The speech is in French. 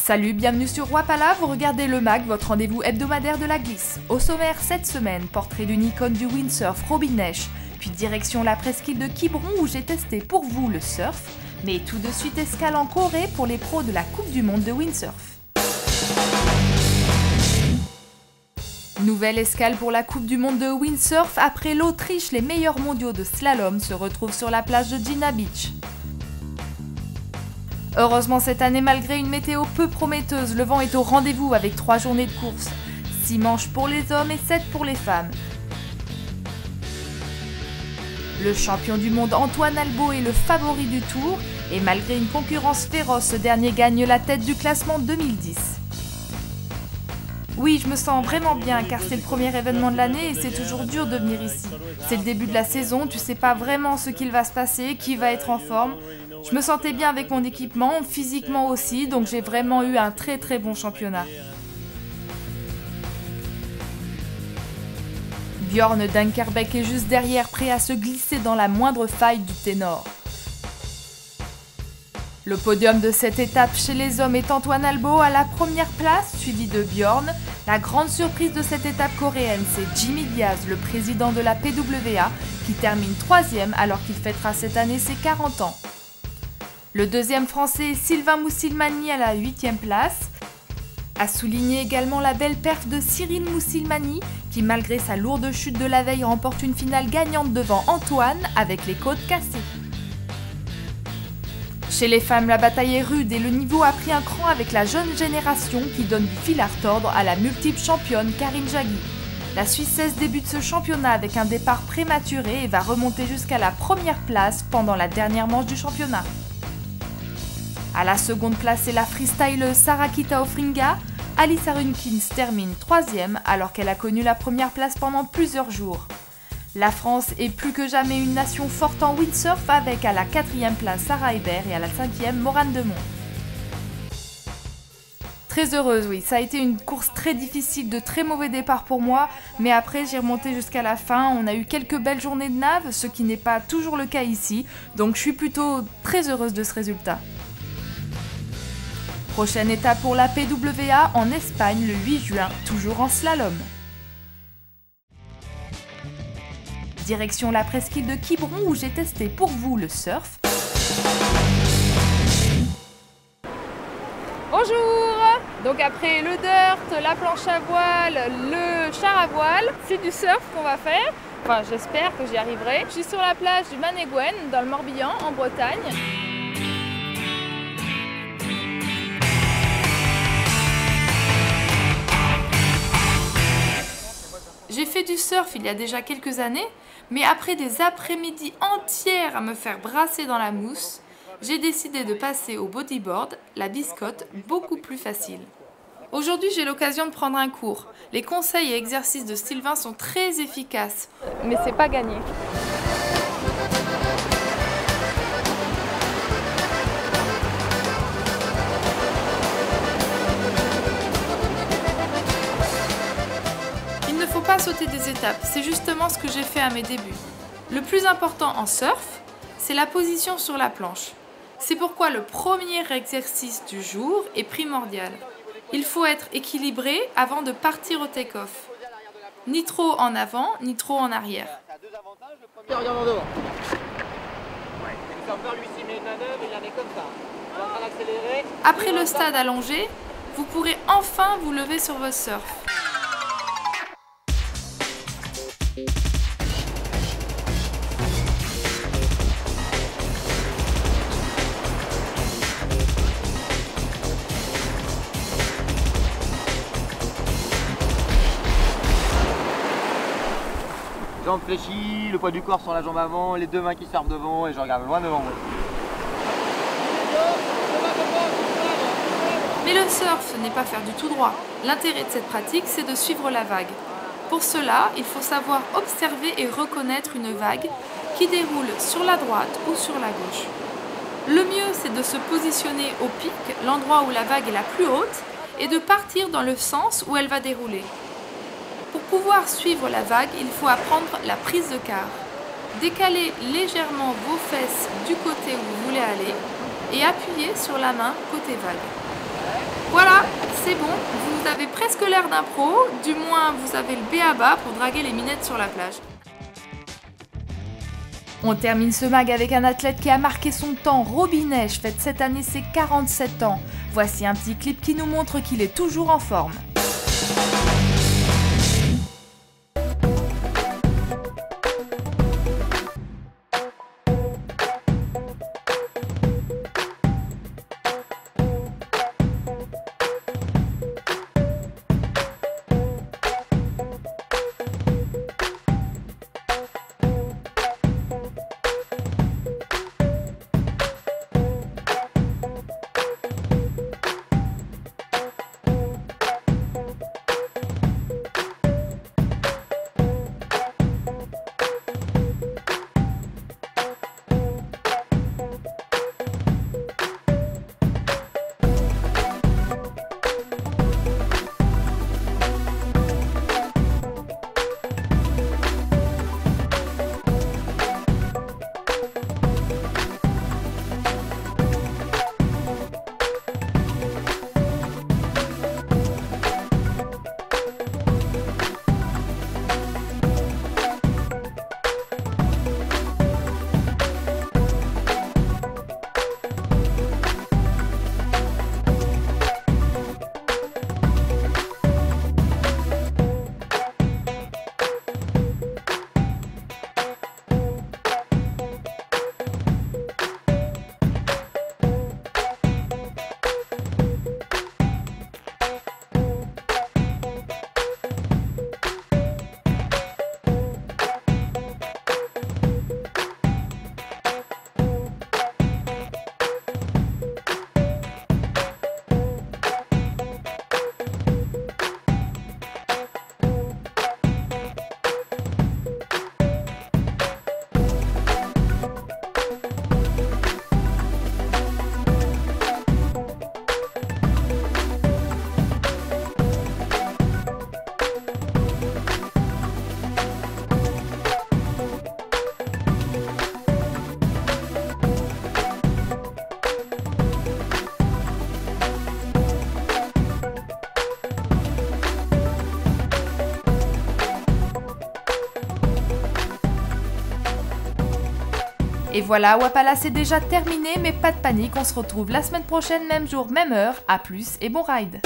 Salut, bienvenue sur Wapala, vous regardez le MAG, votre rendez-vous hebdomadaire de la glisse. Au sommaire cette semaine, portrait d'une icône du windsurf, Robin Naish, puis direction la presqu'île de Quiberon où j'ai testé pour vous le surf, mais tout de suite escale en Corée pour les pros de la Coupe du Monde de windsurf. Nouvelle escale pour la Coupe du Monde de windsurf, après l'Autriche, les meilleurs mondiaux de slalom se retrouvent sur la plage de Gina Beach. Heureusement cette année, malgré une météo peu prometteuse, le vent est au rendez-vous avec 3 journées de course. 6 manches pour les hommes et 7 pour les femmes. Le champion du monde Antoine Albo est le favori du tour et malgré une concurrence féroce, ce dernier gagne la tête du classement 2010. Oui, je me sens vraiment bien car c'est le premier événement de l'année et c'est toujours dur de venir ici. C'est le début de la saison, tu sais pas vraiment ce qu'il va se passer, qui va être en forme. Je me sentais bien avec mon équipement, physiquement aussi, donc j'ai vraiment eu un très bon championnat. Björn Dunkerbeck est juste derrière, prêt à se glisser dans la moindre faille du ténor. Le podium de cette étape chez les hommes est Antoine Albo à la première place, suivi de Björn. La grande surprise de cette étape coréenne, c'est Jimmy Diaz, le président de la PWA, qui termine 3e alors qu'il fêtera cette année ses 40 ans. Le deuxième français est Sylvain Moussilmani à la 8e place. A souligner également la belle perf de Cyril Moussilmani, qui malgré sa lourde chute de la veille remporte une finale gagnante devant Antoine avec les côtes cassées. Chez les femmes, la bataille est rude et le niveau a pris un cran avec la jeune génération qui donne du fil à retordre à la multiple championne Karine Jaggi. La Suissesse débute ce championnat avec un départ prématuré et va remonter jusqu'à la première place pendant la dernière manche du championnat. À la seconde place, c'est la freestyleuse Sarakita Ofringa. Alice Arunkins termine 3e alors qu'elle a connu la première place pendant plusieurs jours. La France est plus que jamais une nation forte en windsurf avec à la 4e place Sarah Hébert et à la 5e Morane Demont. Très heureuse, oui, ça a été une course très difficile, de très mauvais départ pour moi, mais après j'ai remonté jusqu'à la fin, on a eu quelques belles journées de nave, ce qui n'est pas toujours le cas ici, donc je suis plutôt très heureuse de ce résultat. Prochaine étape pour la PWA en Espagne le 8 juin, toujours en slalom. Direction la presqu'île de Quiberon où j'ai testé pour vous le surf. Bonjour! Donc après le dirt, la planche à voile, le char à voile, c'est du surf qu'on va faire. Enfin j'espère que j'y arriverai. Je suis sur la plage du Manégouen dans le Morbihan en Bretagne. J'ai fait du surf il y a déjà quelques années, mais après des après-midi entières à me faire brasser dans la mousse, j'ai décidé de passer au bodyboard, la biscotte, beaucoup plus facile. Aujourd'hui, j'ai l'occasion de prendre un cours. Les conseils et exercices de Sylvain sont très efficaces, mais c'est pas gagné. Il ne faut pas sauter des étapes, c'est justement ce que j'ai fait à mes débuts. Le plus important en surf, c'est la position sur la planche. C'est pourquoi le premier exercice du jour est primordial. Il faut être équilibré avant de partir au take-off. Ni trop en avant, ni trop en arrière. Après le stade allongé, vous pourrez enfin vous lever sur votre surf. Jambes fléchies, le poids du corps sur la jambe avant, les deux mains qui servent devant et je regarde loin devant moi. Mais le surf, ce n'est pas faire du tout droit. L'intérêt de cette pratique, c'est de suivre la vague. Pour cela, il faut savoir observer et reconnaître une vague qui déroule sur la droite ou sur la gauche. Le mieux, c'est de se positionner au pic, l'endroit où la vague est la plus haute, et de partir dans le sens où elle va dérouler. Pour pouvoir suivre la vague, il faut apprendre la prise de quart. Décalez légèrement vos fesses du côté où vous voulez aller et appuyez sur la main côté vague. Voilà, c'est bon, vous avez presque l'air d'un pro, du moins vous avez le b.a.-ba pour draguer les minettes sur la plage. On termine ce mag avec un athlète qui a marqué son temps. Robinèche fête cette année ses 47 ans. Voici un petit clip qui nous montre qu'il est toujours en forme. Et voilà, Wapala c'est déjà terminé, mais pas de panique, on se retrouve la semaine prochaine, même jour, même heure. À plus et bon ride!